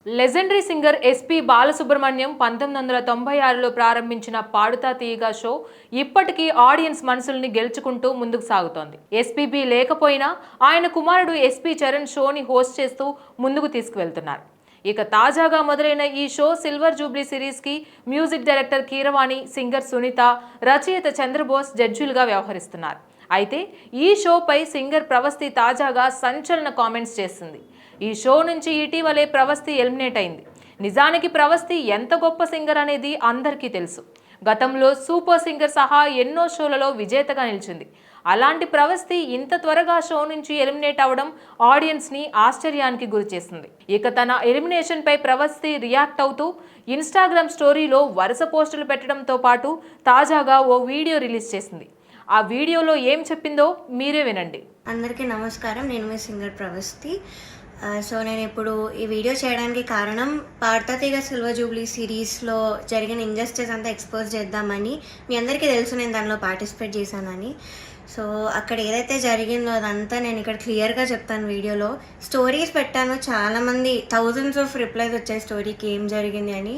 Legendary singer SP Balasubrahmanyam 1996లో ప్రారంభించిన పాడుతా తీయగా show ఇప్పటికీ ఆడియన్స్ మనసుల్ని గెలుచుకుంటూ ముందుకు సాగుతోంది. ఎస్పీబీ లేకపోయినా ఆయన కుమారుడు ఎస్పీ చరణ్ షోని హోస్ట్ చేస్తూ ముందుకు తీసుకువెళ్తున్నారు. ఇక తాజాగా మొదలైన ఈ షో సిల్వర్ జూబ్లీ సిరీస్ కి music director Keeravani, singer Sunitha, రచయిత చంద్రబోస్ జడ్జిలుగా వ్యవహరిస్తున్నారు. అయితే ఈ షోపై సింగర్ ప్రవస్తి తాజాగా సంచలన కామెంట్స్ చేస్తుంది. ఈ షో నుంచి ఇటీవలే ప్రవస్తి ఎలిమినేట్ అయింది. నిజానికి ప్రవస్తి ఎంత గొప్ప సింగర్ అనేది అందరికీ తెలుసు. గతంలో సూపర్ సింగర్ సహా ఎన్నో షోలలో విజేతగా నిలిచింది. అలాంటి ప్రవస్తి ఇంత త్వరగా షో నుంచి ఎలిమినేట్ అవడం ఆడియన్స్ ని ఆశ్చర్యానికి గురిచేస్తుంది. ఇక తన ఎలిమినేషన్ పై ప్రవస్తి రియాక్ట్ అవుతూ ఇన్స్టాగ్రామ్ స్టోరీలో వరుస పోస్టులు పెట్టడంతో పాటు తాజాగా ఓ వీడియో రిలీజ్ చేసింది. ఆ వీడియోలో ఏం చెప్పిందో మీరే వినండి. అందరికీ నమస్కారం, నేను మీ సింగర్ ప్రవస్తి. సో నేను ఇప్పుడు ఈ వీడియో చేయడానికి కారణం పాడుతా తీగ సిల్వర్ జూబ్లీ సిరీస్లో జరిగిన ఇంజస్టిస్ అంతా ఎక్స్పోజ్ చేద్దామని. మీ అందరికీ తెలుసు నేను దానిలో పార్టిసిపేట్ చేశానని. సో అక్కడ ఏదైతే జరిగిందో అదంతా నేను ఇక్కడ క్లియర్గా చెప్తాను. వీడియోలో స్టోరీస్ పెట్టాను, చాలామంది థౌజండ్స్ ఆఫ్ రిప్లైస్ వచ్చాయి స్టోరీకి ఏం జరిగింది అని.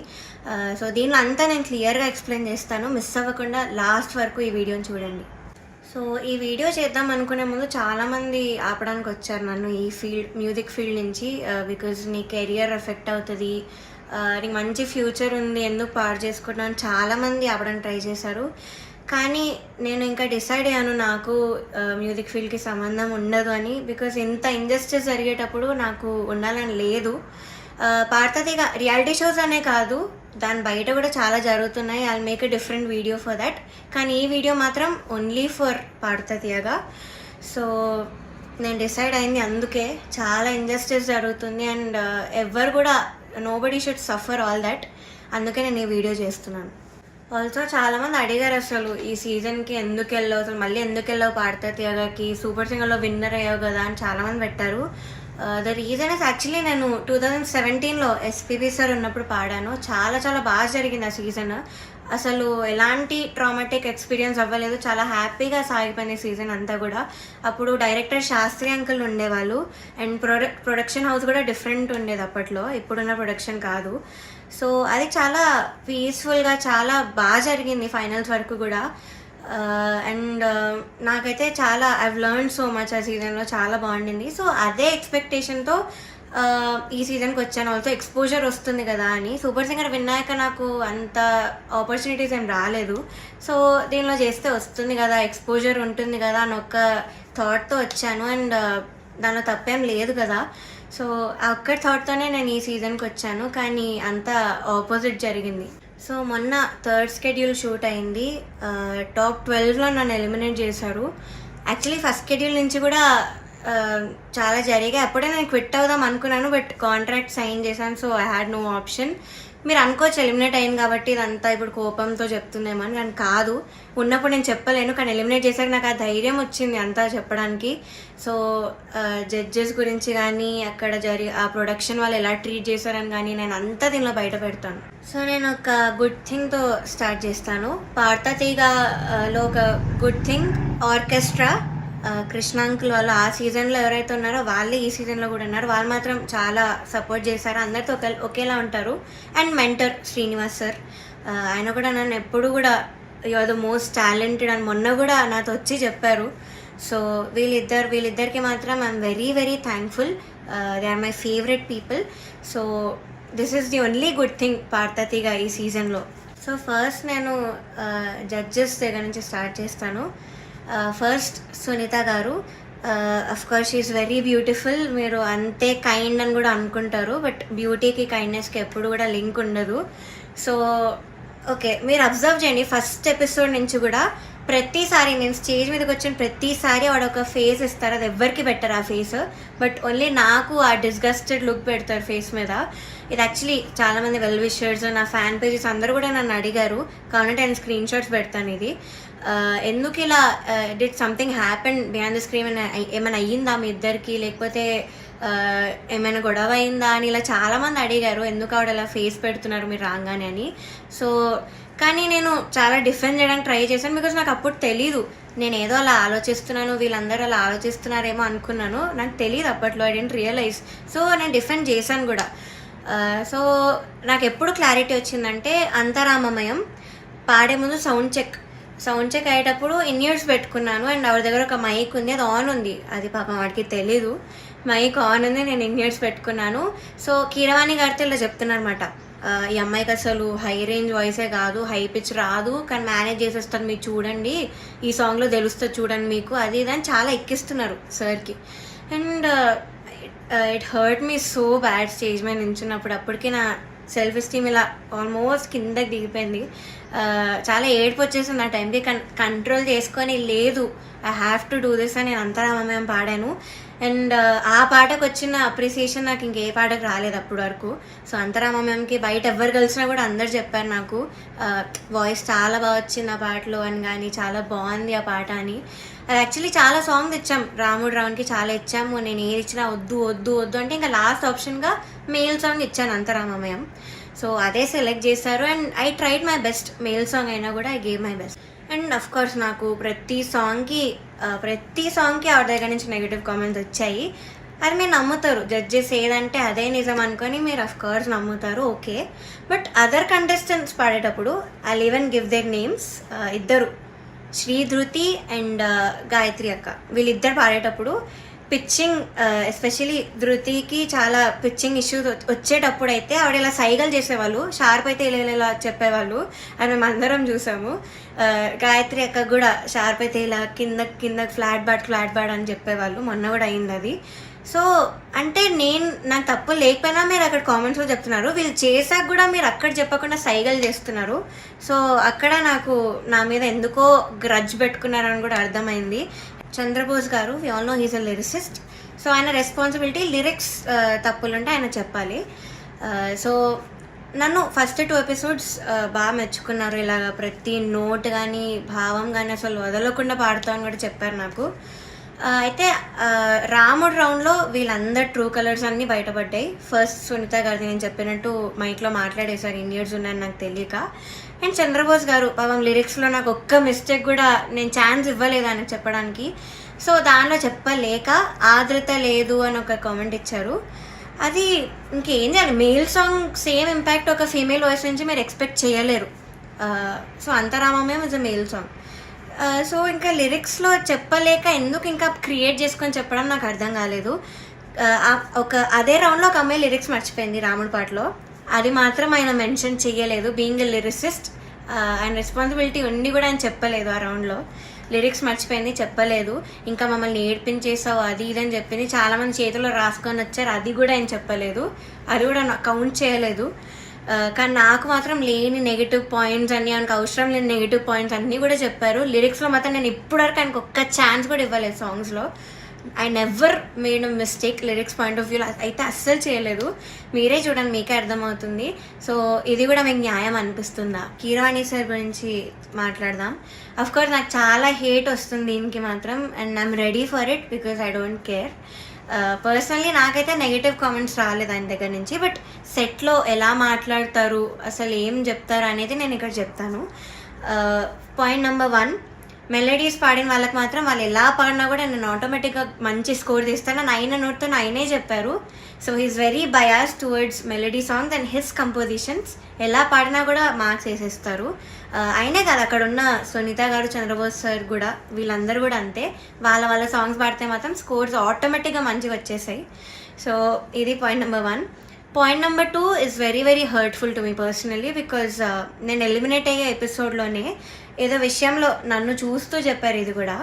సో దీనిలో అంతా నేను క్లియర్గా ఎక్స్ప్లెయిన్ చేస్తాను. మిస్ అవ్వకుండా లాస్ట్ వరకు ఈ వీడియోని చూడండి. సో ఈ వీడియో చేద్దాం అనుకునే ముందు చాలామంది ఆపడానికి వచ్చారు నన్ను ఈ మ్యూజిక్ ఫీల్డ్ నుంచి. బికాజ్ నీ కెరియర్ ఎఫెక్ట్ అవుతుంది, నీకు మంచి ఫ్యూచర్ ఉంది, ఎందుకు పాడు చేసుకుంటున్నాను చాలామంది ఆపడానికి ట్రై చేశారు. కానీ నేను ఇంకా డిసైడ్ అయ్యాను నాకు మ్యూజిక్ ఫీల్డ్కి సంబంధం ఉండదు అని. బికాజ్ ఇంత ఇంజస్టిస్ జరిగేటప్పుడు నాకు ఉండాలని లేదు. పాడుతా తీగ రియాలిటీ షోస్ అనే కాదు, దాని బయట కూడా చాలా జరుగుతున్నాయి. I make a different video for that. కానీ ఈ వీడియో మాత్రం ఓన్లీ ఫర్ పాడుతా తీయగా. సో నేను డిసైడ్ అయింది అందుకే. చాలా ఇంజస్టిస్ జరుగుతుంది అండ్ ఎవరు కూడా nobody should suffer all that. అందుకే నేను ఈ వీడియో చేస్తున్నాను. ఆల్సో చాలామంది అడిగారు అసలు ఈ సీజన్కి ఎందుకు వెళ్ళావు, అసలు మళ్ళీ ఎందుకు వెళ్ళావు పాడుతా తీయగాకి, సూపర్ సింగర్లో విన్నర్ అయ్యావు కదా అని చాలామంది పెట్టారు. ద రీజన్ ఇస్ యాక్చువల్లీ నేను 2017లో ఎస్పీబీ సార్ ఉన్నప్పుడు పాడాను. చాలా చాలా బాగా జరిగింది ఆ సీజన్. అసలు ఎలాంటి ట్రామాటిక్ ఎక్స్పీరియన్స్ అవ్వలేదు, చాలా హ్యాపీగా సాగిపోయిన సీజన్ అంతా కూడా. అప్పుడు డైరెక్టర్ శాస్త్రి అంకుల్ ఉండేవాళ్ళు అండ్ ప్రొడక్షన్ హౌస్ కూడా డిఫరెంట్ ఉండేది అప్పట్లో, ఇప్పుడున్న ప్రొడక్షన్ కాదు. సో అది చాలా పీస్ఫుల్గా చాలా బాగా జరిగింది ఫైనల్స్ వరకు కూడా. అండ్ నాకైతే చాలా ఐవ్ లెర్న్ సో మచ్ ఆ సీజన్లో, చాలా బాగుండింది. సో అదే ఎక్స్పెక్టేషన్తో ఈ సీజన్కి వచ్చాను. ఆల్సో ఎక్స్పోజర్ వస్తుంది కదా అని. సూపర్ సింగర్ విన్నాక నాకు అంత ఆపర్చునిటీస్ ఏం రాలేదు. సో దీనిలో చేస్తే వస్తుంది కదా, ఎక్స్పోజర్ ఉంటుంది కదా అని ఒక థాట్తో వచ్చాను. అండ్ దానిలో తప్పేం లేదు కదా. సో ఆ ఒక్క థాట్తోనే నేను ఈ సీజన్కి వచ్చాను. కానీ అంత ఆపోజిట్ జరిగింది. సో మొన్న థర్డ్ షెడ్యూల్ షూట్ అయింది. టాప్ 12లో నన్ను ఎలిమినేట్ చేశారు. యాక్చువల్లీ ఫస్ట్ షెడ్యూల్ నుంచి కూడా చాలా జరిగాయి. అప్పుడే నేను క్విట్ అవుదాం అనుకున్నాను, బట్ కాంట్రాక్ట్ సైన్ చేశాను. So I had no option. మీరు అనుకోవచ్చు ఎలిమినేట్ అయింది కాబట్టి ఇదంతా ఇప్పుడు కోపంతో చెప్తుందేమని, కానీ కాదు. ఉన్నప్పుడు నేను చెప్పలేను, కానీ ఎలిమినేట్ చేశాక నాకు ఆ ధైర్యం వచ్చింది అంతా చెప్పడానికి. సో జడ్జెస్ గురించి కానీ అక్కడ ఆ ప్రొడక్షన్ వాళ్ళు ఎలా ట్రీట్ చేశారని కానీ నేను అంతా దీనిలో బయట పెడతాను. సో నేను ఒక గుడ్ థింగ్తో స్టార్ట్ చేస్తాను. పాడుతా తీగలో ఒక good thing orchestra. Krishna uncle వాళ్ళు ఆ సీజన్లో ఎవరైతే ఉన్నారో వాళ్ళే ఈ సీజన్లో కూడా ఉన్నారు. వాళ్ళు మాత్రం చాలా సపోర్ట్ చేశారు, అందరితో ఒకేలా ఉంటారు. అండ్ మెంటర్ శ్రీనివాస్ సార్, ఆయన కూడా నన్ను ఎప్పుడు కూడా you are the most talented అని మొన్న కూడా నాతో వచ్చి చెప్పారు. సో వీళ్ళిద్దరికి మాత్రం I'm very very thankful. They are my favourite people. So this is the only good thing Paadutha Theeyaga ఈ సీజన్లో. సో ఫస్ట్ నేను జడ్జెస్ దగ్గర నుంచి స్టార్ట్ చేస్తాను. ఫస్ట్ సునీత గారు. Of course she is very beautiful. మీరు అంతే కైండ్ అని కూడా అనుకుంటారు, బట్ బ్యూటీకి కైండ్నెస్కి ఎప్పుడు కూడా లింక్ ఉండదు. సో ఓకే, మీరు అబ్జర్వ్ చేయండి ఫస్ట్ ఎపిసోడ్ నుంచి కూడా ప్రతిసారి నేను స్టేజ్ మీదకి వచ్చిన ప్రతిసారి వాడు ఒక ఫేస్ ఇస్తారు. అది ఎవ్వరికి పెట్టరు ఆ ఫేస్, బట్ ఓన్లీ నాకు ఆ డిస్గస్టెడ్ లుక్ పెడతారు ఫేస్ మీద. ఇది యాక్చువల్లీ చాలామంది వెల్ విషర్స్, నా ఫ్యాన్ పేజెస్ అందరూ కూడా నన్ను అడిగారు. కాబట్టి నేను స్క్రీన్ షాట్స్ పెడతాను. ఇది ఎందుకు ఇలా did something happen behind the screen, ఏమైనా అయ్యిందా మీ ఇద్దరికి, లేకపోతే ఏమైనా గొడవ అయిందా అని ఇలా చాలామంది అడిగారు. ఎందుకు ఆవిడ అలా ఫేస్ పెడుతున్నారు మీరు రాగానే అని. సో కానీ నేను చాలా డిఫెండ్ చేయడానికి ట్రై చేశాను. బికాజ్ నాకు అప్పుడు తెలీదు, నేను ఏదో అలా ఆలోచిస్తున్నాను, వీళ్ళందరూ అలా ఆలోచిస్తున్నారేమో అనుకున్నాను. నాకు తెలియదు అప్పట్లో, ఐ డెంట్ రియలైజ్. సో నేను డిఫెండ్ చేశాను కూడా. సో నాకు ఎప్పుడు క్లారిటీ వచ్చిందంటే అంతరామమయం పాడే ముందు సౌండ్ చెక్ అయ్యేటప్పుడు ఇన్ ఇయర్స్ పెట్టుకున్నాను అండ్ ఆవిడ దగ్గర ఒక మైక్ ఉంది, అది ఆన్ ఉంది, అది పాపం వాడికి తెలీదు, మైక్ ఆన్ ఉంది, నేను ఇన్ ఇయర్స్ పెట్టుకున్నాను. సో కీరవాణి గారితో ఇలా చెప్తున్నారు అనమాట, ఈ అమ్మాయికి అసలు హై రేంజ్ వాయిసే కాదు, హై పిచ్ రాదు, కానీ మేనేజ్ చేసేస్తాను మీరు చూడండి, ఈ సాంగ్లో తెలుస్తుంది చూడండి మీకు, అది ఇది అని చాలా ఎక్కిస్తున్నారు సార్కి. And it hurt me so bad stage మీద నించున్నప్పుడు. అప్పటికి నా సెల్ఫ్ ఎస్టీమ్ ఇలా ఆల్మోస్ట్ కిందకి దిగిపోయింది. చాలా ఏడుపు వచ్చేసింది ఆ టైంకి. కంట్రోల్ చేసుకొని లేదు I have to do this అని నేను అంతరామమయం పాడాను. అండ్ ఆ పాటకు వచ్చిన అప్రిసియేషన్ నాకు ఇంకే పాటకు రాలేదు అప్పటి వరకు. సో అంతరామమయంకి బయట ఎవరు కలిసినా కూడా అందరు చెప్పారు నాకు వాయిస్ చాలా బాగా వచ్చింది ఆ పాటలో అని, కానీ చాలా బాగుంది ఆ పాట అని. అది యాక్చువల్లీ చాలా సాంగ్స్ ఇచ్చాం, రాముడు రావునికి చాలా ఇచ్చాము, నేను ఏది ఇచ్చినా వద్దు వద్దు వద్దు అంటే ఇంకా లాస్ట్ ఆప్షన్గా మేల్ సాంగ్ ఇచ్చాను అంతరామమయం. సో అదే సెలెక్ట్ చేశారు and I tried my best. Male song అయినా కూడా I gave my best. And of course నాకు ప్రతి సాంగ్కి ఆవిడ దగ్గర నుంచి నెగిటివ్ కామెంట్స్ వచ్చాయి. అది మీరు నమ్ముతారు, జడ్జెస్ ఏదంటే అదే నిజం అనుకొని మీరు అఫ్ కోర్స్ నమ్ముతారు, ఓకే. బట్ అదర్ కంటెస్టెంట్స్ పాడేటప్పుడు I even give their names. ఇద్దరు, శ్రీధృతి అండ్ గాయత్రి అక్క, వీళ్ళిద్దరు పాడేటప్పుడు పిచ్చింగ్, ఎస్పెషలీ ధృతికి చాలా పిచ్చింగ్ ఇష్యూస్ వచ్చేటప్పుడు అయితే ఆవిడ ఇలా సైగలు చేసేవాళ్ళు, షార్ప్ అయితే ఇలా చెప్పేవాళ్ళు, అది మేము అందరం చూసాము. గాయత్రి అక్క కూడా షార్ప్ అయితే ఇలా కింద ఫ్లాట్ బాడ్ అని చెప్పేవాళ్ళు, మొన్న కూడా అయింది అది. సో అంటే నాకు తప్పు లేకపోయినా మీరు అక్కడ కామెంట్స్లో చెప్తున్నారు, వీళ్ళు చేశాక కూడా మీరు అక్కడ చెప్పకుండా సైగలు చేస్తున్నారు. సో అక్కడ నాకు నా మీద ఎందుకో గ్రడ్జ్ పెట్టుకున్నారని కూడా అర్థమైంది. Chandrabose garu, we all know he's a lyricist. So ఆయన రెస్పాన్సిబిలిటీ, లిరిక్స్ తప్పులుంటే ఆయన చెప్పాలి. సో నన్ను ఫస్ట్ 2 ఎపిసోడ్స్ బాగా మెచ్చుకున్నారు, ఇలాగ ప్రతి నోట్ కానీ భావం కానీ అసలు వదలకుండా పాడుతామని కూడా చెప్పారు నాకు. అయితే రాముడు రౌండ్లో వీళ్ళందరు ట్రూ కలర్స్ అన్నీ బయటపడ్డాయి. ఫస్ట్ సునీత గారిది నేను చెప్పినట్టు మైక్లో మాట్లాడేశారు, ఇండియర్స్ ఉన్నాయని నాకు తెలియక. అండ్ చంద్రబోస్ గారు పాపం లిరిక్స్లో నాకు ఒక్క మిస్టేక్ కూడా నేను ఛాన్స్ ఇవ్వలేదు ఆయనకు చెప్పడానికి. సో దానిలో చెప్పలేక ఆదృత లేదు అని ఒక కామెంట్ ఇచ్చారు. అది ఇంకేం చేయాలి, మేల్ సాంగ్ సేమ్ ఇంపాక్ట్ ఒక ఫీమేల్ వాయిస్ నుంచి మీరు ఎక్స్పెక్ట్ చేయలేరు. So Antharamamayam is a male song. So ఇంకా లిరిక్స్లో చెప్పలేక ఎందుకు ఇంకా క్రియేట్ చేసుకొని చెప్పడం నాకు అర్థం కాలేదు. అదే రౌండ్లో ఒక అమ్మాయి లిరిక్స్ మర్చిపోయింది రాముడి పాటలో, అది మాత్రం ఆయన మెన్షన్ చేయలేదు. బీయింగ్ ఎ లిరిసిస్ట్ ఆయన రెస్పాన్సిబిలిటీ ఉండి కూడా ఆయన చెప్పలేదు ఆ రౌండ్లో. లిరిక్స్ మర్చిపోయింది, చెప్పలేదు. ఇంకా మమ్మల్ని ఏడ్పించేసావు అది ఇది అని చెప్పింది. చాలామంది చేతిలో రాసుకొని వచ్చారు, అది కూడా ఆయన చెప్పలేదు, అది కూడా కౌంట్ చేయలేదు. కానీ నాకు మాత్రం లేని నెగిటివ్ పాయింట్స్ అన్నీ, ఆయనకు అవసరం లేని నెగిటివ్ పాయింట్స్ అన్నీ కూడా చెప్పారు. లిరిక్స్లో మాత్రం నేను ఇప్పటివరకు ఆయనకు ఒక్క ఛాన్స్ కూడా ఇవ్వలేదు సాంగ్స్లో. I never made a mistake lyrics point of వ్యూలో అయితే అస్సలు చేయలేదు. మీరే చూడండి, మీకే అర్థమవుతుంది. సో ఇది కూడా మీకు న్యాయం అనిపిస్తుందా? కీరవాణి సార్ గురించి మాట్లాడదాం. అఫ్ కోర్స్ నాకు చాలా హేట్ వస్తుంది దీనికి మాత్రం, and I'm ready for it because I don't care. Personally నాకైతే నెగిటివ్ కామెంట్స్ రాలేదు ఆయన దగ్గర నుంచి. బట్ సెట్లో ఎలా మాట్లాడతారు, అసలు ఏం చెప్తారు అనేది నేను ఇక్కడ చెప్తాను. పాయింట్ నెంబర్ 1, మెలడీస్ పాడిన వాళ్ళకి మాత్రం వాళ్ళు ఎలా పాడినా కూడా నేను ఆటోమేటిక్గా మంచి స్కోర్ తీస్తాను అని ఆయన నోట్తో ఆయనే చెప్పారు. So he's very bias towards melody songs and his compositions. ఎలా పాడినా కూడా మార్క్స్ వేసేస్తారు. ఆయనే కాదు, అక్కడ ఉన్న సునీత గారు, చంద్రబోస్ సార్ కూడా, వీళ్ళందరూ కూడా అంతే. వాళ్ళ సాంగ్స్ పాడితే మాత్రం స్కోర్స్ ఆటోమేటిక్గా మంచిగా వచ్చేసాయి. సో ఇది point number 1. Point number 2 is very very hurtful to me personally because నేను ఎలిమినేట్ అయ్యే ఎపిసోడ్లోనే ఏదో విషయంలో నన్ను చూస్తూ చెప్పారు ఇది కూడా.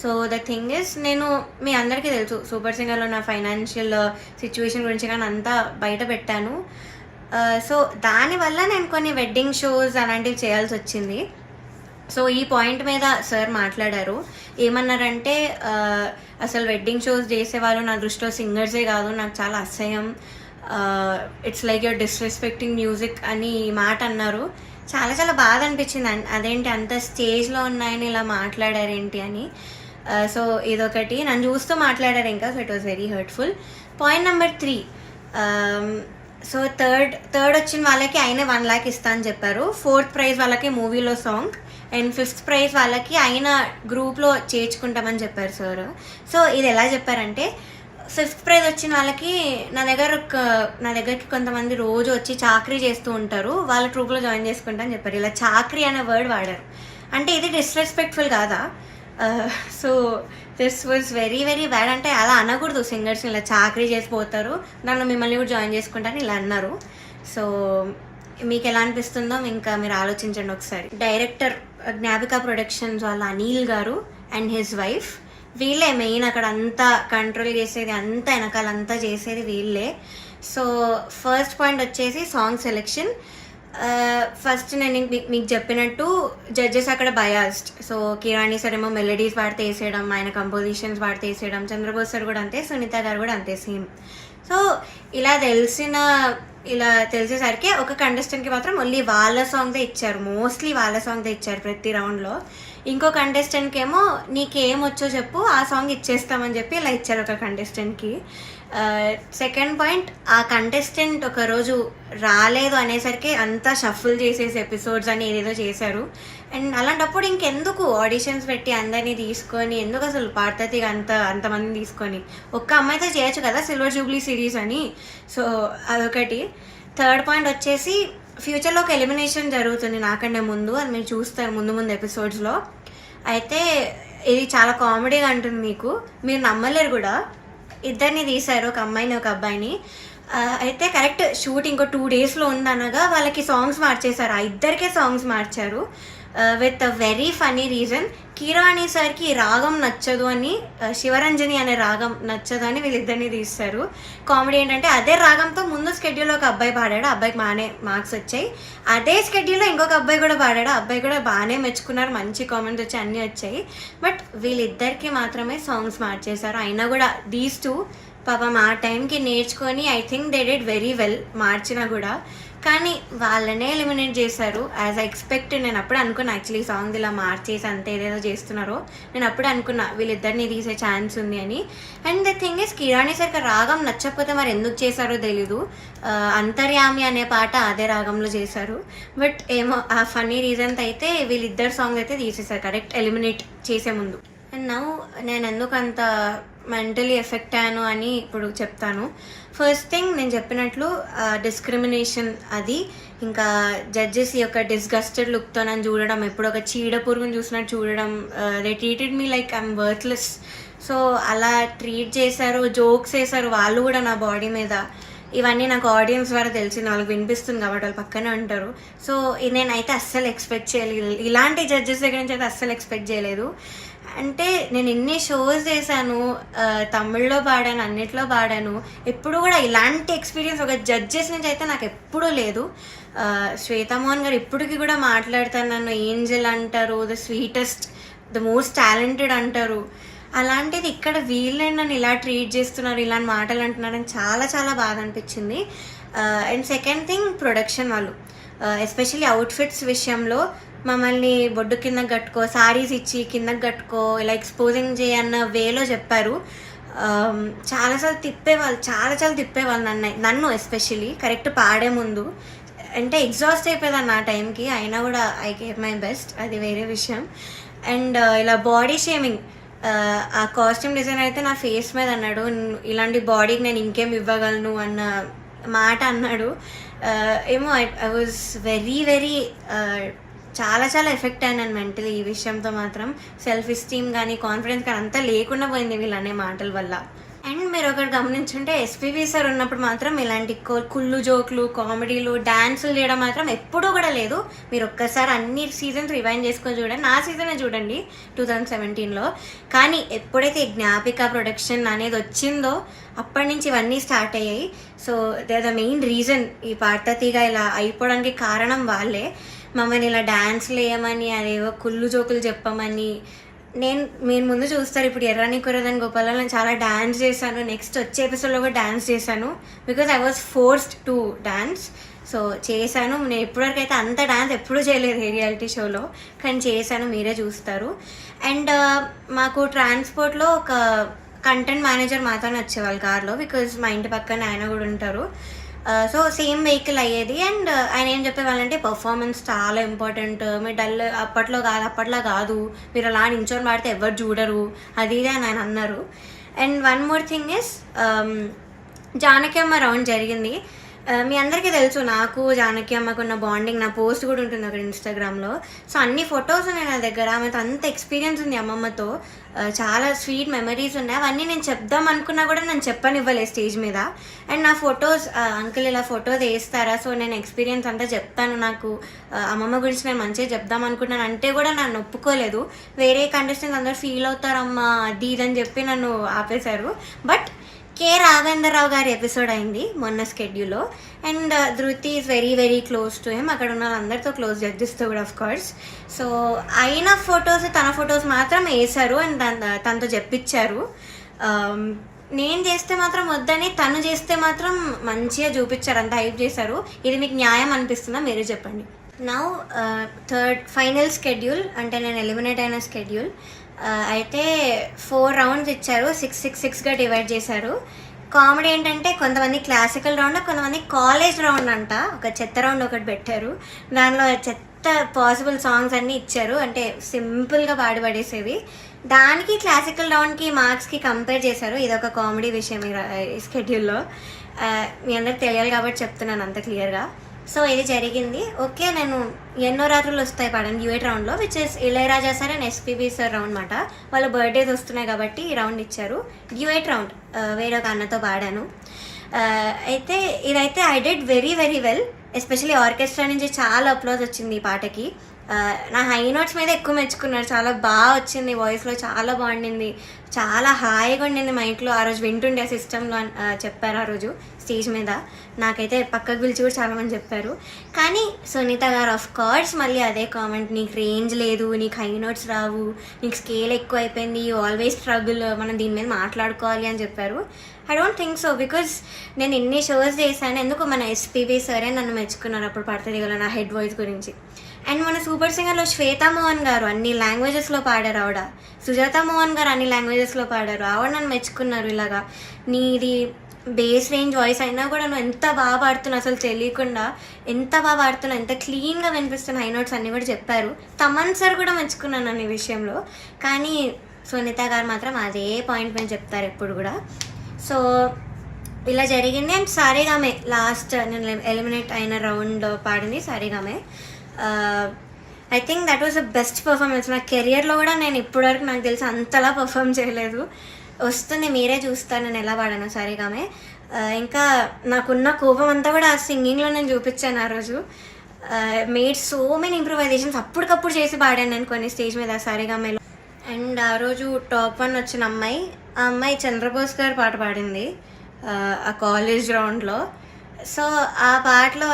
సో ద థింగ్ ఇస్, నేను మీ అందరికీ తెలుసు సూపర్ సింగర్లో నా ఫైనాన్షియల్ సిచ్యువేషన్ గురించి కానీ అంతా బయట పెట్టాను. సో దానివల్ల నేను కొన్ని వెడ్డింగ్ షోస్ అలాంటివి చేయాల్సి వచ్చింది. సో ఈ పాయింట్ మీద సార్ మాట్లాడారు. ఏమన్నారంటే అసలు వెడ్డింగ్ షోస్ చేసేవాళ్ళు నా దృష్టిలో సింగర్సే కాదు, నాకు చాలా అసహ్యం, it's like you're disrespecting music అని ఈ మాట అన్నారు. చాలా చాలా బాధ అనిపించింది, అదేంటి అంత స్టేజ్లో ఉన్నాయని ఇలా మాట్లాడారేంటి అని. సో ఇదొకటి, నన్ను చూస్తూ మాట్లాడారు ఇంకా. So it was very hurtful. Point number 3, so third వచ్చిన వాళ్ళకి ఆయన 1 lakh ఇస్తా అని చెప్పారు. 4th ప్రైజ్ వాళ్ళకి మూవీలో సాంగ్, అండ్ 5th ప్రైజ్ వాళ్ళకి ఆయన గ్రూప్లో చేర్చుకుంటామని చెప్పారు సార్. సో ఇది ఎలా చెప్పారంటే, 5th ప్రైజ్ వచ్చిన వాళ్ళకి నా దగ్గరికి కొంతమంది రోజు వచ్చి చాకరీ చేస్తూ ఉంటారు, వాళ్ళ ట్రూప్లో జాయిన్ చేసుకుంటా అని చెప్పారు. ఇలా చాకరీ అనే వర్డ్ వాడారు. అంటే ఇది డిస్రెస్పెక్ట్ఫుల్ కాదా? So this was very very bad. అంటే అలా అనకూడదు, సింగర్స్ ఇలా చాకరీ చేసిపోతారు, నన్ను మిమ్మల్ని కూడా జాయిన్ చేసుకుంటాను ఇలా అన్నారు. సో మీకు ఎలా అనిపిస్తుందో ఇంకా మీరు ఆలోచించండి ఒకసారి. డైరెక్టర్ జ్ఞాపిక ప్రొడక్షన్స్ వాళ్ళ అనిల్ గారు అండ్ హిజ్ వైఫ్, వీళ్ళే మెయిన్ అక్కడ అంతా కంట్రోల్ చేసేది, అంతా వెనకాలంతా చేసేది వీళ్ళే. సో ఫస్ట్ పాయింట్ వచ్చేసి సాంగ్ సెలెక్షన్. ఫస్ట్ నేను మీకు చెప్పినట్టు జడ్జెస్ అక్కడ బయాస్డ్. సో కిరాణి సార్ ఏమో మెలడీస్ పాడితే వేసేయడం, ఆయన కంపోజిషన్స్ పాడితే వేసేయడం, చంద్రబోస్ సార్ కూడా అంతే, సునీత గారు కూడా అంతే సేమ్. సో ఇలా తెలిసేసరికి ఒక కంటెస్టెంట్కి మాత్రం ఓన్లీ వాళ్ళ సాంగ్దే ఇచ్చారు, మోస్ట్లీ వాళ్ళ సాంగ్దే ఇచ్చారు ప్రతి రౌండ్లో. ఇంకో కంటెస్టెంట్కి ఏమో నీకేం వచ్చో చెప్పు, ఆ సాంగ్ ఇచ్చేస్తామని చెప్పి ఇలా ఇచ్చారు ఒక కంటెస్టెంట్కి. సెకండ్ పాయింట్, ఆ కంటెస్టెంట్ ఒకరోజు రాలేదు అనేసరికి అంతా షఫుల్ చేసేసి ఎపిసోడ్స్ అని ఏదేదో చేశారు. అండ్ అలాంటప్పుడు ఇంకెందుకు ఆడిషన్స్ పెట్టి అందరినీ తీసుకొని, ఎందుకు అసలు పాడతీగా అంతమందిని తీసుకొని, ఒక్క అమ్మాయితో చేయొచ్చు కదా సిల్వర్ జూబ్లీ సిరీస్ అని. సో అదొకటి. థర్డ్ పాయింట్ వచ్చేసి ఫ్యూచర్లో ఒక ఎలిమినేషన్ జరుగుతుంది నాకంటే ముందు, అది మీరు చూస్తారు ముందు ఎపిసోడ్స్లో. అయితే ఇది చాలా కామెడీగా ఉంటుంది, మీరు నమ్మలేరు కూడా. ఇద్దరిని తీశారు, ఒక అమ్మాయిని ఒక అబ్బాయిని. అయితే కరెక్ట్ షూట్ ఇంకో 2 డేస్లో ఉందనగా వాళ్ళకి సాంగ్స్ మార్చేశారు, ఆ ఇద్దరికే సాంగ్స్ మార్చారు with a very funny reason. కిరాణి సార్కి రాగం నచ్చదు అని, శివరంజని అనే రాగం నచ్చదు అని వీళ్ళిద్దరిని తీస్తారు. కామెడీ ఏంటంటే అదే రాగంతో ముందు స్కెడ్యూల్లో ఒక అబ్బాయి పాడాడు, అబ్బాయికి బాగానే మార్క్స్ వచ్చాయి. అదే స్కెడ్యూల్లో ఇంకొక అబ్బాయి కూడా పాడాడు, అబ్బాయి కూడా బాగానే మెచ్చుకున్నారు, మంచి కామెంట్స్ వచ్చాయి, అన్నీ వచ్చాయి. బట్ వీళ్ళిద్దరికి మాత్రమే సాంగ్స్ మార్చేశారు. అయినా కూడా దీస్ టూ పాపం ఆ టైంకి నేర్చుకొని I think they did very well మార్చినా కూడా. కానీ వాళ్ళనే ఎలిమినేట్ చేశారు యాజ్ ఐ ఎక్స్పెక్ట్. నేను అప్పుడు అనుకున్నా యాక్చువల్లీ సాంగ్ ఇలా మార్చేసి అంతే ఏదేదో చేస్తున్నారో, నేను అప్పుడు అనుకున్నా వీళ్ళిద్దరిని తీసే ఛాన్స్ ఉంది అని. అండ్ ద థింగ్ ఇస్, కిరాణి సార్కి రాగం నచ్చకపోతే మరి ఎందుకు చేశారో తెలీదు. అంతర్యామి అనే పాట అదే రాగంలో చేశారు. బట్ ఏమో ఆ ఫన్నీ రీజన్తో అయితే వీళ్ళిద్దరు సాంగ్స్ అయితే తీసేశారు కరెక్ట్ ఎలిమినేట్ చేసే ముందు. అండ్ నౌ నేను ఎందుకు అంత మెంటలీ ఎఫెక్ట్ అయ్యాను అని ఇప్పుడు చెప్తాను. ఫస్ట్ థింగ్, నేను చెప్పినట్లు డిస్క్రిమినేషన్ అది, ఇంకా జడ్జెస్ యొక్క డిస్గస్టెడ్ లుక్తో నన్ను చూడడం, ఎప్పుడు ఒక చీడ పురుగుని చూసినట్టు చూడడం, they treated me like I'm worthless. So అలా ట్రీట్ చేశారు, జోక్స్ వేశారు వాళ్ళు కూడా నా బాడీ మీద. ఇవన్నీ నాకు ఆడియన్స్ ద్వారా తెలిసింది, వాళ్ళకి వినిపిస్తుంది కాబట్టి వాళ్ళు పక్కనే ఉంటారు. సో నేనైతే అస్సలు ఎక్స్పెక్ట్ చేయలేదు, ఇలాంటి జడ్జెస్ దగ్గర నుంచి అయితే అస్సలు ఎక్స్పెక్ట్ చేయలేదు. అంటే నేను ఎన్ని షోస్ చేశాను, తమిళ్లో పాడాను, అన్నిట్లో పాడాను, ఎప్పుడు కూడా ఇలాంటి ఎక్స్పీరియన్స్ ఒక జడ్జెస్ నుంచి అయితే నాకు ఎప్పుడూ లేదు. శ్వేతామోహన్ గారు ఇప్పటికీ కూడా మాట్లాడతారు, నన్ను ఏంజల్ అంటారు, the sweetest, the most talented అంటారు. అలాంటిది ఇక్కడ వీళ్ళే నన్ను ఇలా ట్రీట్ చేస్తున్నారు, ఇలాంటి మాటలు అంటున్నారని చాలా చాలా బాధ అనిపించింది. అండ్ సెకండ్ థింగ్, ప్రొడక్షన్ వాళ్ళు ఎస్పెషల్లీ అవుట్ఫిట్స్ విషయంలో మమ్మల్ని బొడ్డు కిందకి కట్టుకో, సారీస్ ఇచ్చి కిందకి కట్టుకో, ఇలా ఎక్స్పోజింగ్ చేయన్న వేలో చెప్పారు. చాలాసార్లు తిప్పేవాళ్ళు నన్ను ఎస్పెషల్లీ కరెక్ట్ పాడే ముందు. అంటే ఎగ్జాస్ట్ అయిపోయేదాన్ని ఆ టైంకి, అయినా కూడా ఐ గేవ్ మై బెస్ట్, అది వేరే విషయం. అండ్ ఇలా బాడీ షేమింగ్, ఆ కాస్ట్యూమ్ డిజైనర్ అయితే నా ఫేస్ మీద అన్నాడు, ఇలాంటి బాడీకి నేను ఇంకేం ఇవ్వగలను అన్న మాట అన్నాడు. ఏమో ఐ వాజ్ వెరీ వెరీ చాలా చాలా ఎఫెక్ట్ అయినాను మెంటలీ ఈ విషయంతో మాత్రం. సెల్ఫ్ ఎస్టీమ్ కానీ కాన్ఫిడెన్స్ కానీ అంతా లేకుండా పోయింది వీళ్ళు అనే మాటల వల్ల. అండ్ మీరు ఒకటి గమనించుంటే ఎస్పీబీ సార్ ఉన్నప్పుడు మాత్రం ఇలాంటి కుళ్ళు జోకులు, కామెడీలు, డాన్సులు చేయడం మాత్రం ఎప్పుడూ కూడా లేదు. మీరు ఒక్కసారి అన్ని సీజన్స్ రివైండ్ చేసుకొని చూడండి, నా సీజనే చూడండి 2017లో. కానీ ఎప్పుడైతే జ్ఞాపిక ప్రొడక్షన్ అనేది వచ్చిందో అప్పటి నుంచి ఇవన్నీ స్టార్ట్ అయ్యాయి. So they the main reason ఈ పాడతీగా ఇలా అయిపోవడానికి కారణం వాళ్ళే. మమ్మల్ని ఇలా డాన్స్లు వేయమని, అదేవో కుళ్ళు జోకులు చెప్పమని. మీరు ముందు చూస్తారు, ఇప్పుడు ఎర్రని కురదని గోపాలలో నేను చాలా డాన్స్ చేశాను, నెక్స్ట్ వచ్చే ఎపిసోడ్లో కూడా డాన్స్ చేశాను, because I was forced to dance. So చేశాను. నేను ఇప్పటివరకు అయితే అంత డాన్స్ ఎప్పుడూ చేయలేదు ఏ రియాలిటీ షోలో, కానీ చేశాను, మీరే చూస్తారు. అండ్ మాకు ట్రాన్స్పోర్ట్లో ఒక కంటెంట్ మేనేజర్ మాత్రమే వచ్చేవాళ్ళు కార్లో, బికాజ్ మా ఇంటి పక్కన ఆయన కూడా ఉంటారు. సో సేమ్ వెహికల్ అయ్యేది. అండ్ ఆయన ఏం చెప్పేవాళ్ళంటే పర్ఫార్మెన్స్ చాలా ఇంపార్టెంట్, మీరు డల్ అప్పట్లో కాదు మీరు అలా నించొని పాడితే ఎవరు చూడరు, అది ఇది అని ఆయన అన్నారు. And one more thing is Janaki అమ్మ రౌండ్ జరిగింది. మీ అందరికీ తెలుసు నాకు జానకి అమ్మకు ఉన్న బాండింగ్, నా పోస్ట్ కూడా ఉంటుంది అక్కడ ఇన్స్టాగ్రామ్లో. సో అన్ని ఫొటోస్ ఉన్నాయి నా దగ్గర, ఆమెతో అంత ఎక్స్పీరియన్స్ ఉంది అమ్మమ్మతో, చాలా స్వీట్ మెమరీస్ ఉన్నాయి. అవన్నీ నేను చెప్దాం అనుకున్నా కూడా నేను చెప్పనివ్వలేదు స్టేజ్ మీద. అండ్ నా ఫొటోస్ అంకుల్ ఇలా ఫోటో తీస్తారా, సో నేను ఎక్స్పీరియన్స్ అంతా చెప్తాను, నాకు అమ్మమ్మ గురించి నేను మంచిగా చెప్దాం అనుకుంటున్నాను అంటే కూడా నన్ను ఒప్పుకోలేదు. వేరే కంటెస్టెంట్స్ అందరూ ఫీల్ అవుతారమ్మా అది ఇదని చెప్పి నన్ను ఆపేశారు. బట్ కే రాఘవేంద్రరావు గారి ఎపిసోడ్ అయింది మొన్న స్కెడ్యూల్లో. అండ్ ధృతి is very very close to him, అక్కడ ఉన్న అందరితో క్లోజ్, జడ్జెస్తో కూడా ఆఫ్ కోర్స్. సో అయిన ఫొటోస్ తన ఫొటోస్ మాత్రం వేశారు అండ్ తనతో చెప్పించారు. నేను చేస్తే మాత్రం వద్దని, తను చేస్తే మాత్రం మంచిగా చూపించారు, అంత హైప్ చేశారు. ఇది మీకు న్యాయం అనిపిస్తుందా మీరే చెప్పండి. నౌ థర్డ్ ఫైనల్ స్కెడ్యూల్, అంటే నేను ఎలిమినేట్ అయిన స్కెడ్యూల్. అయితే 4 రౌండ్స్ ఇచ్చారు, 6-6-6గా డివైడ్ చేశారు. కామెడీ ఏంటంటే కొంతమంది క్లాసికల్ రౌండ్, కొంతమంది కాలేజ్ రౌండ్ అంట, ఒక చెత్త రౌండ్ ఒకటి పెట్టారు. దానిలో చెత్త పాసిబుల్ సాంగ్స్ అన్నీ ఇచ్చారు, అంటే సింపుల్గా పడేసేవి. దానికి క్లాసికల్ రౌండ్కి మార్క్స్కి కంపేర్ చేశారు. ఇదొక కామెడీ విషయం ఈ స్కెడ్యూల్లో. మీ అందరికి తెలియాలి కాబట్టి చెప్తున్నాను అంత క్లియర్గా. సో ఇది జరిగింది. ఓకే, నేను ఎన్నో రాత్రులు వస్తాయి పాడాను డ్యూయట్ రౌండ్లో, which is Ilaiyaraaja sir and SPB sir round అనమాట. వాళ్ళ బర్త్డేస్ వస్తున్నాయి కాబట్టి ఈ రౌండ్ ఇచ్చారు. డ్యూయట్ రౌండ్ వేరే ఒక అన్నతో పాడాను. అయితే ఇదైతే I did very very well, especially orchestra నుంచి చాలా అప్లోజ్ వచ్చింది ఈ పాటకి. నా హై నోట్స్ మీద ఎక్కువ మెచ్చుకున్నారు, చాలా బాగా వచ్చింది, వాయిస్లో చాలా బాగుండింది, చాలా హాయిగా ఉండింది మైండ్లో. ఆ రోజు వింటుండే సిస్టంలో చెప్పారు ఆ రోజు స్టేజ్ మీద. నాకైతే పక్కకు పిలిచి కూడా చాలామంది చెప్పారు. కానీ సునీత గారు ఆఫ్ కోర్స్ మళ్ళీ అదే కామెంట్, నీకు రేంజ్ లేదు, నీకు హై నోట్స్ రావు, నీకు స్కేల్ ఎక్కువ అయిపోయింది, యూ ఆల్వేస్ స్ట్రగుల్, మనం దీని మీద మాట్లాడుకోవాలి అని చెప్పారు. I don't think so, because నేను ఇన్ని షోస్ చేశాను. ఎందుకు మన ఎస్పీబీ సరే నన్ను మెచ్చుకున్నారు అప్పుడు పడుతుంది కదా నా హెడ్ వాయిస్ గురించి. అండ్ మన సూపర్ సింగర్లో శ్వేతా మోహన్ గారు అన్ని లాంగ్వేజెస్లో పాడారు, ఆవిడ. సుజాత మోహన్ గారు అన్ని లాంగ్వేజెస్లో పాడారు, ఆవిడ నన్ను మెచ్చుకున్నారు. ఇలాగా నీది బేస్ రేంజ్ వాయిస్ అయినా కూడా నువ్వు ఎంత బాగా పాడుతున్నావు, అసలు తెలియకుండా ఎంత బాగా పాడుతున్నావు, ఎంత క్లీన్గా వినిపిస్తున్న హై నోట్స్ అన్నీ కూడా చెప్పారు. తమన్ సార్ కూడా మెచ్చుకున్నాను అనే విషయంలో. కానీ సునీత గారు మాత్రం అదే పాయింట్ మీద చెప్తారు ఎప్పుడు కూడా. సో ఇలా జరిగింది. అండ్ సారేగామే లాస్ట్ నేను ఎలిమినేట్ అయిన రౌండ్ పాడింది సారేగామే. I think that was the best performance. నా కెరియర్లో కూడా నేను ఇప్పటివరకు నాకు తెలిసి అంతలా పర్ఫామ్ చేయలేదు. వస్తుంది, మీరే చూస్తారు నేను ఎలా పాడాను సారేగామే. ఇంకా నాకున్న కోపం అంతా కూడా ఆ సింగింగ్లో నేను చూపించాను ఆ రోజు. మేడ్ సో మెనీ ఇంప్రూవైజేషన్స్, అప్పటికప్పుడు చేసి పాడాను నేను కొన్ని స్టేజ్ మీద సారేగామేలో. అండ్ ఆ రోజు టాప్ 1 వచ్చిన అమ్మాయి, ఆ అమ్మాయి చంద్రబోస్ గారు పాట పాడింది ఆ కాలేజ్ రౌండ్లో. సో ఆ పాటలో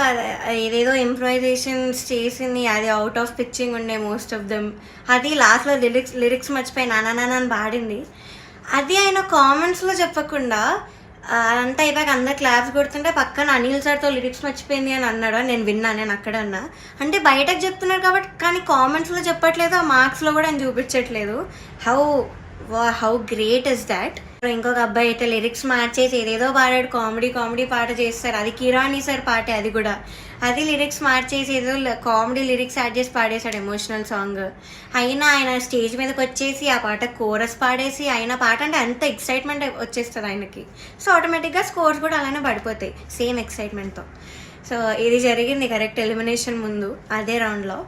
ఏదేదో ఇంప్రూవైజేషన్స్ చేసింది, అది అవుట్ ఆఫ్ పిచ్చింగ్ ఉండే మోస్ట్ ఆఫ్ దెమ్. అది లాస్ట్లో లిరిక్స్ మర్చిపోయి నానా అని పాడింది. అది ఆయన కామెంట్స్లో చెప్పకుండా అదంతా అయిపోయాక అందరు క్లాప్స్ కొడుతుంటే పక్కన అనిల్ సార్తో లిరిక్స్ మర్చిపోయింది అని అన్నాడు. నేను విన్నాను, నేను అక్కడ ఉన్నా. అంటే బయటకు చెప్తున్నారు కాబట్టి, కానీ కామెంట్స్లో చెప్పట్లేదు, ఆ మార్క్స్లో కూడా ఆయన చూపించట్లేదు. How great is that. ఇంకొక అబ్బాయి అయితే లిరిక్స్ మార్చేసి ఏదేదో పాడాడు, కామెడీ పాట చేస్తారు, అది కిరాణి సార్ పాటే, అది కూడా అది లిరిక్స్ మార్చేసి ఏదో కామెడీ లిరిక్స్ యాడ్ చేసి పాడేశాడు ఎమోషనల్ సాంగ్. అయినా ఆయన స్టేజ్ మీదకి వచ్చేసి ఆ పాట కోరస్ పాడేసి, ఆయన పాట అంటే అంత ఎక్సైట్మెంట్ వచ్చేస్తుంది ఆయనకి. సో ఆటోమేటిక్గా స్కోర్స్ కూడా అలానే పడిపోతాయి సేమ్ ఎక్సైట్మెంట్తో. సో ఇది జరిగింది కరెక్ట్ ఎలిమినేషన్ ముందు అదే రౌండ్లో.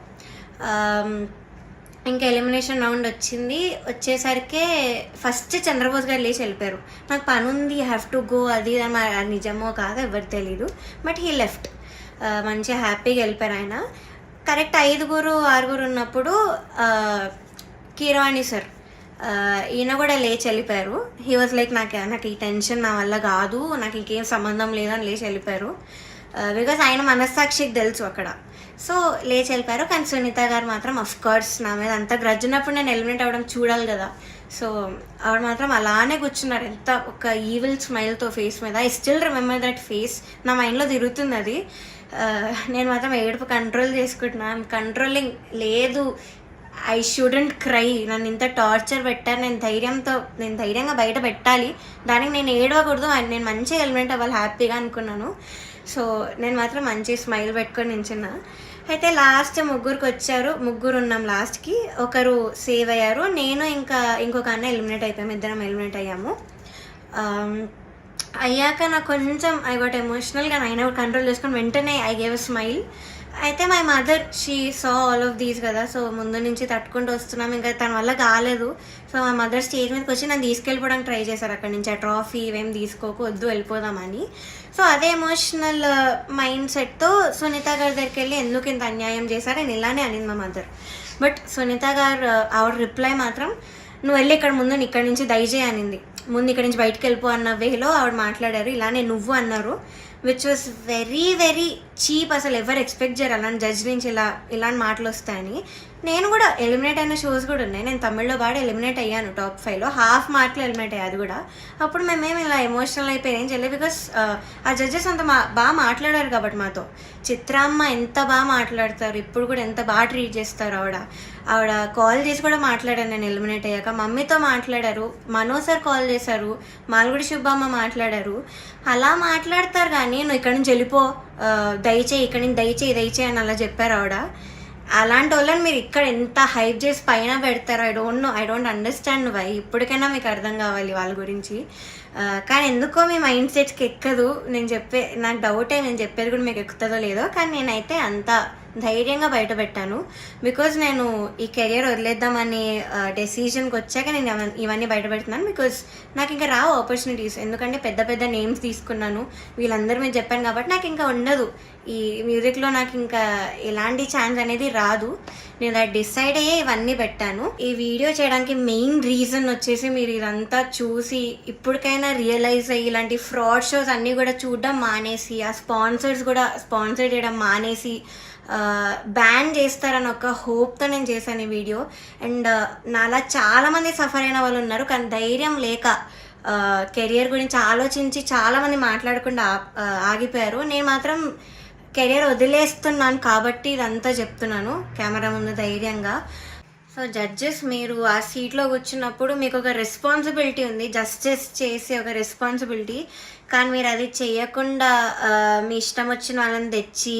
ఇంకా ఎలిమినేషన్ రౌండ్ వచ్చేసరికి ఫస్ట్ చంద్రబోస్ గారు లేచి వెళ్ళిపోయారు. నాకు పని ఉంది, హ్యావ్ టు గో, అది నిజమో కాదో ఎవరు తెలీదు, బట్ హీ లెఫ్ట్. మంచిగా హ్యాపీగా వెళ్ళిపోయారు ఆయన. కరెక్ట్ 5-6 ఉన్నప్పుడు కిరాణి సార్ ఈయన కూడా లేచి వెళ్ళిపోయారు. హీ వాజ్ లైక్ నాకు ఈ టెన్షన్ నా వల్ల కాదు, నాకు ఇంకేం సంబంధం లేదని లేచి వెళ్ళిపోయారు. బికాజ్ ఆయన మనస్సాక్షికి తెలుసు అక్కడ. సో లేచి వెళ్ళిపోయారు. కానీ సునీత గారు మాత్రం అఫ్ కోర్స్ నా మీద అంత గ్రడ్జ్ ఉన్నప్పుడు నేను ఎలిమినేట్ అవ్వడం చూడాలి కదా. సో ఆవిడ మాత్రం అలానే కూర్చున్నారు, ఎంత ఒక ఈవిల్ స్మైల్తో ఫేస్ మీద. I still remember that face, నా మైండ్లో తిరుగుతుంది అది. నేను మాత్రం ఏడుపు కంట్రోల్ చేసుకుంటున్నాను. కంట్రోలింగ్ లేదు, ఐ షుడెంట్ క్రై. నన్ను ఇంత టార్చర్ పెట్టారు, నేను ధైర్యంగా బయట పెట్టాలి, దానికి నేను ఏడవకూడదు, నేను మంచిగా ఎలిమినేట్ అవ్వాలి హ్యాపీగా అనుకున్నాను. సో నేను మాత్రం మంచి స్మైల్ పెట్టుకొని నించున్నా. అయితే లాస్ట్ ముగ్గురు ఉన్నాం లాస్ట్కి. ఒకరు సేవ్ అయ్యారు, నేను ఇంకా ఇంకొక అన్న ఎలిమినేట్ అయిపోయాము, ఇద్దరం ఎలిమినేట్ అయ్యాము. అయ్యాక నాకు కొంచెం ఐ గోట్ ఎమోషనల్గా అయినా కంట్రోల్ చేసుకొని వెంటనే ఐ గేవ్ అ స్మైల్. అయితే my mother she saw all of these కదా, సో ముందు నుంచి తట్టుకుంటూ వస్తున్నాం, ఇంకా తన వల్ల కాలేదు. సో మా మదర్ స్టేజ్ మీదకి వచ్చి నన్ను తీసుకెళ్ళిపోవడానికి ట్రై చేశారు అక్కడి నుంచి, ఆ ట్రాఫీ ఇవేం తీసుకోకు, వద్దు వెళ్ళిపోదామని. సో అదే ఎమోషనల్ మైండ్ సెట్తో సునీత గారి దగ్గరికి వెళ్ళి ఎందుకు ఇంత అన్యాయం చేశారు అని ఇలానే అనింది మా మదర్. బట్ సునీత గారు ఆవిడ రిప్లై మాత్రం, నువ్వు వెళ్ళి ఇక్కడ ముందు ఇక్కడి నుంచి దయచేయి అనింది. ముందు ఇక్కడి నుంచి బయటకు వెళ్ళిపో అన్న వేలో ఆవిడ మాట్లాడారు, ఇలానే నువ్వు అన్నారు, which was very very cheap. అసలు ఎవరు ఎక్స్పెక్ట్ చేయరు అలాంటి జడ్జ్ నుంచి ఇలాంటి మాటలు వస్తాయని. నేను కూడా ఎలిమినేట్ అయిన షోస్ కూడా ఉన్నాయి, నేను తమిళ్లో బాగా ఎలిమినేట్ అయ్యాను, టాప్ 5లో హాఫ్ మార్క్లో ఎలిమినేట్ అయ్యాయి. అది కూడా అప్పుడు మేమేమి ఇలా ఎమోషనల్ అయిపోయి ఏం చేయలేదు, బికాస్ ఆ జడ్జెస్ అంత బాగా మాట్లాడారు కాబట్టి మాతో. చిత్రామ్మ ఎంత బాగా మాట్లాడతారు, ఇప్పుడు కూడా ఎంత బాగా ట్రీట్ చేస్తారు. ఆవిడ కాల్ చేసి కూడా మాట్లాడాను నేను ఎలిమినేట్ అయ్యాక, మమ్మీతో మాట్లాడారు, మనో సార్ కాల్ చేశారు, మాల్గుడి శుభమ్మ మాట్లాడారు. అలా మాట్లాడతారు కానీ నువ్వు ఇక్కడి నుంచి వెళ్ళిపో, దయచేయి ఇక్కడి నుంచి దయచేయి అని అలా చెప్పారు ఆవిడ. అలాంటి వాళ్ళని మీరు ఇక్కడ ఎంత హైప్ చేసి పైన పెడతారో ఐ డోంట్ అండర్స్టాండ్ వై. ఇప్పటికైనా మీకు అర్థం కావాలి వాళ్ళ గురించి. కానీ ఎందుకో మీ మైండ్ సెట్స్కి ఎక్కదు. నాకు డౌటే, నేను చెప్పేది కూడా మీకు ఎక్కుతుందో లేదో, కానీ నేనైతే అంత ధైర్యంగా బయట పెట్టాను. బికాజ్ నేను ఈ కెరియర్ వదిలేద్దామని డెసిషన్కి వచ్చాక నేను ఇవన్నీ బయట పెడుతున్నాను. బికాజ్ నాకు ఇంకా రావు ఆపర్చునిటీస్, ఎందుకంటే పెద్ద పెద్ద నేమ్స్ తీసుకున్నాను, వీళ్ళందరూ మీరు చెప్పాను కాబట్టి నాకు ఇంకా ఉండదు ఈ మ్యూజిక్లో, నాకు ఇంకా ఎలాంటి ఛాన్స్ అనేది రాదు. నేను అది డిసైడ్ అయ్యే ఇవన్నీ పెట్టాను. ఈ వీడియో చేయడానికి మెయిన్ రీజన్ వచ్చేసి మీరు ఇదంతా చూసి ఇప్పటికైనా రియలైజ్ అయ్యి ఇలాంటి ఫ్రాడ్ షోస్ అన్నీ కూడా చూడడం మానేసి, ఆ స్పాన్సర్స్ కూడా స్పాన్సర్ చేయడం మానేసి బ్యాన్ చేస్తారని ఒక హోప్తో నేను చేశాను ఈ వీడియో. అండ్ నాలా చాలామంది సఫర్ అయిన వాళ్ళు ఉన్నారు, కానీ ధైర్యం లేక కెరియర్ గురించి ఆలోచించి చాలామంది మాట్లాడకుండా ఆగిపోయారు. నేను మాత్రం కెరియర్ వదిలేస్తున్నాను కాబట్టి ఇదంతా చెప్తున్నాను కెమెరా ముందు ధైర్యంగా. సో జడ్జెస్, మీరు ఆ సీట్లో కూర్చున్నప్పుడు మీకు ఒక రెస్పాన్సిబిలిటీ ఉంది, జస్టిస్ చేసే ఒక రెస్పాన్సిబిలిటీ. కానీ మీరు అది చేయకుండా మీ ఇష్టం వచ్చిన వాళ్ళని తెచ్చి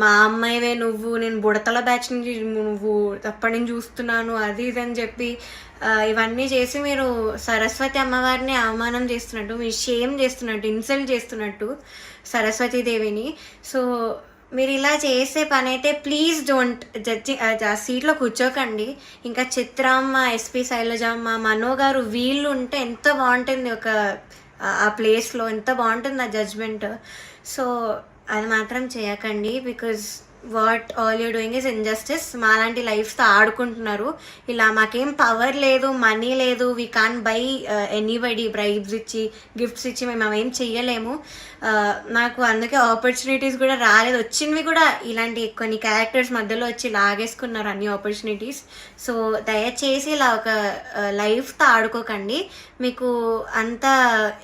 మా అమ్మాయివే నువ్వు, నేను బుడతల బ్యాచ్ నుంచి నువ్వు అప్పటి నుంచి చూస్తున్నాను అది ఇది అని చెప్పి ఇవన్నీ చేసి మీరు సరస్వతి అమ్మవారిని అవమానం చేస్తున్నట్టు, మీరు షేమ్ చేస్తున్నట్టు, ఇన్సల్ట్ చేస్తున్నట్టు సరస్వతీదేవిని. సో మీరు ఇలా చేసే పని అయితే ప్లీజ్ డోంట్. ఆ సీట్లో కూర్చోకండి. ఇంకా చిత్రమ్మ, ఎస్పీ శైలజమ్మ, మనో గారు వీళ్ళు ఉంటే ఎంత బాగుంటుంది ఆ ప్లేస్లో, ఎంత బాగుంటుంది ఆ జడ్జ్మెంట్. సో అది మాత్రం చేయకండి, because what all you doing is injustice. మాలాంటి లైఫ్స్తో ఆడుకుంటున్నారు. ఇలా మాకేం పవర్ లేదు, మనీ లేదు, we can buy anybody, bribes ఇచ్చి గిఫ్ట్స్ ఇచ్చి మేము అవేం చెయ్యలేము. నాకు అందుకే ఆపర్చునిటీస్ కూడా రాలేదు, వచ్చినవి కూడా ఇలాంటి కొన్ని క్యారెక్టర్స్ మధ్యలో వచ్చి లాగేసుకున్నారు అన్ని ఆపర్చునిటీస్. సో దయచేసి ఇలా ఒక లైఫ్తో ఆడుకోకండి. మీకు అంత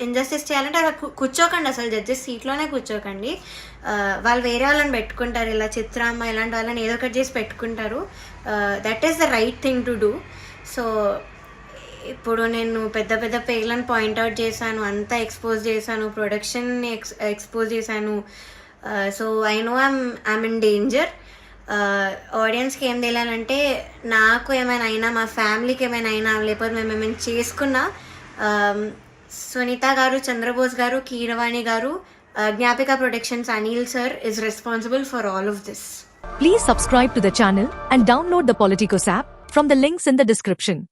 ఇంజస్టిస్ చేయాలంటే అలా కూర్చోకండి, అసలు జడ్జెస్ సీట్లోనే కూర్చోకండి. వాళ్ళు వేరే వాళ్ళని పెట్టుకుంటారు, ఇలా చిత్రమ్మ ఇలాంటి వాళ్ళని ఏదో ఒకటి చేసి పెట్టుకుంటారు. That is the right thing to do. So ఇప్పుడు నేను పెద్ద పెద్ద పేర్లను పాయింట్అవుట్ చేశాను, అంతా ఎక్స్పోజ్ చేశాను, ప్రొడక్షన్ని ఎక్స్పోజ్ చేశాను. So I know I'm in danger. ఆడియన్స్కి ఏం తెలియాలంటే, నాకు ఏమైనా అయినా, మా ఫ్యామిలీకి ఏమైనా అయినా, లేకపోతే మేము ఏమైనా చేసుకున్నా, సునీత గారు, చంద్రబోస్ గారు, కీరవాణి గారు, Gnapika Productions, Anil sir is responsible for all of this. Please subscribe to the channel and download the Politicos app from the links in the description.